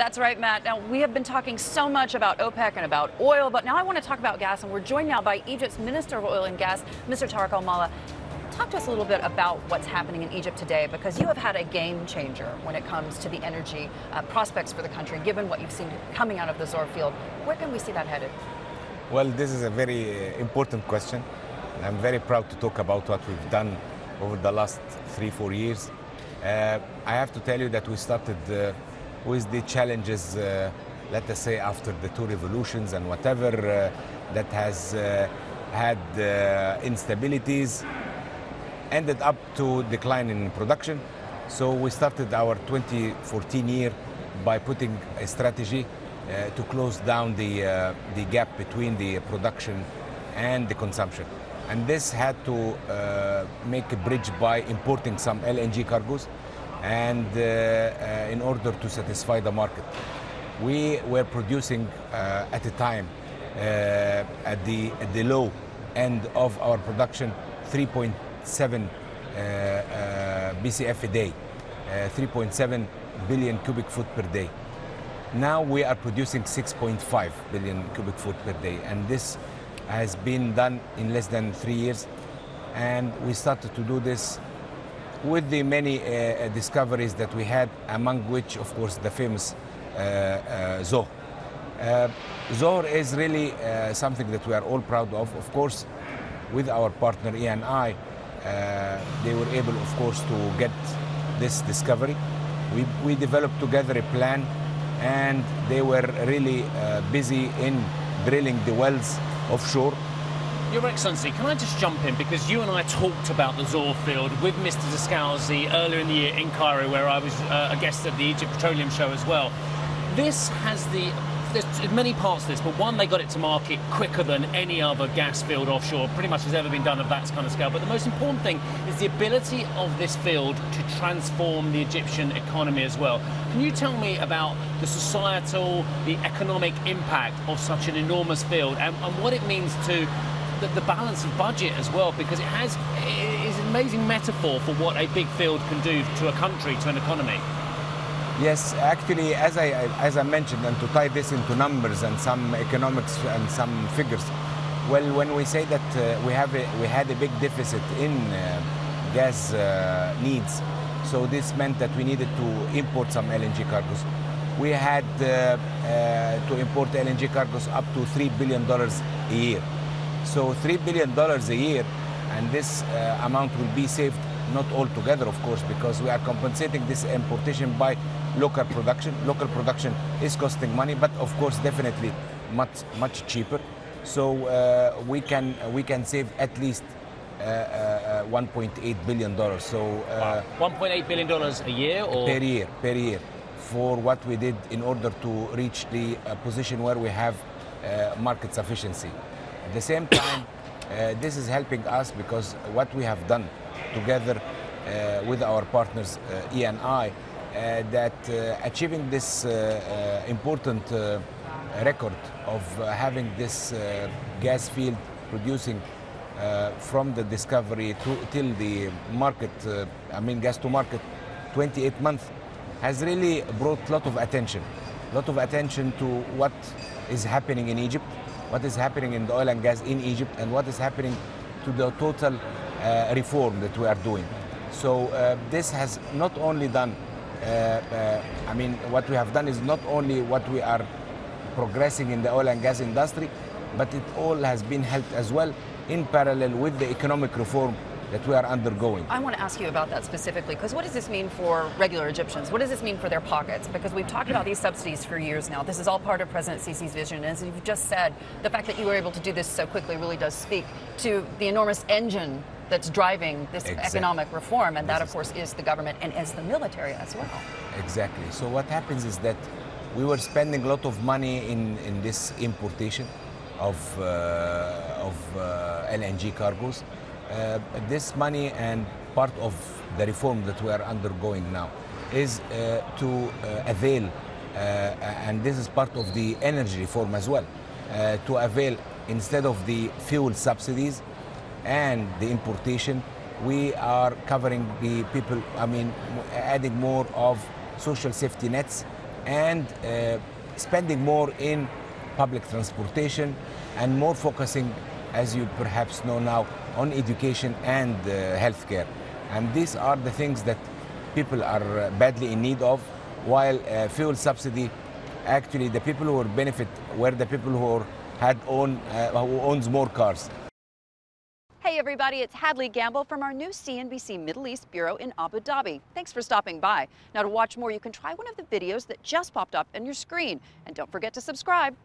That's right, Matt. Now, we have been talking so much about OPEC and about oil, but now I want to talk about gas, and we're joined now by Egypt's Minister of Oil and Gas, Mr. Tarek El Molla. Talk to us a little bit about what's happening in Egypt today, because you have had a game changer when it comes to the energy prospects for the country, given what you've seen coming out of the Zohr field. Where can we see that headed? Well, this is a very important question. I'm very proud to talk about what we've done over the last 3-4 years. I have to tell you that we started with the challenges, let us say, after the two revolutions and whatever that has had instabilities, ended up to decline in production. So we started our 2014 year by putting a strategy to close down the gap between the production and the consumption. And this had to make a bridge by importing some LNG cargoes, and in order to satisfy the market. We were producing at a time at the low end of our production 3.7 BCF a day, 3.7 billion cubic foot per day. Now we are producing 6.5 billion cubic foot per day, and this has been done in less than 3 years. And we started to do this with the many discoveries that we had, among which, of course, the famous Zohr. Zohr is really something that we are all proud of. Of course, with our partner Eni, they were able, of course, to get this discovery. We developed together a plan, and they were really busy in drilling the wells offshore. Your Excellency, can I just jump in? Because you and I talked about the Zohr field with Mr. Zaskowski earlier in the year in Cairo, where I was a guest at the Egypt Petroleum show as well. This has there's many parts to this, but one, they got it to market quicker than any other gas field offshore pretty much has ever been done of that kind of scale. But the most important thing is the ability of this field to transform the Egyptian economy as well. Can you tell me about the societal, the economic impact of such an enormous field, and what it means to the balance of budget as well, because it is an amazing metaphor for what a big field can do to a country, to an economy. Yes, actually, as I mentioned, and to tie this into numbers and some economics and some figures, well, when we say that we had a big deficit in gas needs, so this meant that we needed to import some LNG cargoes. We had to import LNG cargoes up to $3 billion a year. So $3 billion a year, and this amount will be saved, not all together, of course, because we are compensating this importation by local production. Local production is costing money, but of course, definitely much cheaper. So we can save at least $1.8 billion. So wow. $1.8 billion a year, or per year, for what we did in order to reach the position where we have market sufficiency. At the same time, this is helping us because what we have done together with our partners, Eni, that achieving this important record of having this gas field producing from the discovery till the market, gas to market, 28 months, has really brought a lot of attention to what is happening in Egypt, what is happening in the oil and gas in Egypt, and what is happening to the total reform that we are doing. So this has not only done, what we have done is not only what we are progressing in the oil and gas industry, but it all has been helped as well in parallel with the economic reform that we are undergoing. I want to ask you about that specifically, because what does this mean for regular Egyptians? What does this mean for their pockets? Because we've talked about these subsidies for years now. This is all part of President Sisi's vision. And as you've just said, the fact that you were able to do this so quickly really does speak to the enormous engine that's driving this economic reform. And that, of course, is the government and is the military as well. Exactly. So what happens is that we were spending a lot of money in this importation of LNG cargoes. This money and part of the reform that we are undergoing now is to avail, and this is part of the energy reform as well, to avail, instead of the fuel subsidies and the importation, we are covering the people, adding more of social safety nets and spending more in public transportation and more focusing, as you perhaps know now, on education and healthcare. And these are the things that people are badly in need of, while fuel subsidy, actually the people who will benefit were the people who who owns more cars. Hey everybody, it's Hadley Gamble from our new CNBC Middle East Bureau in Abu Dhabi. Thanks for stopping by. Now to watch more, you can try one of the videos that just popped up on your screen. And don't forget to subscribe.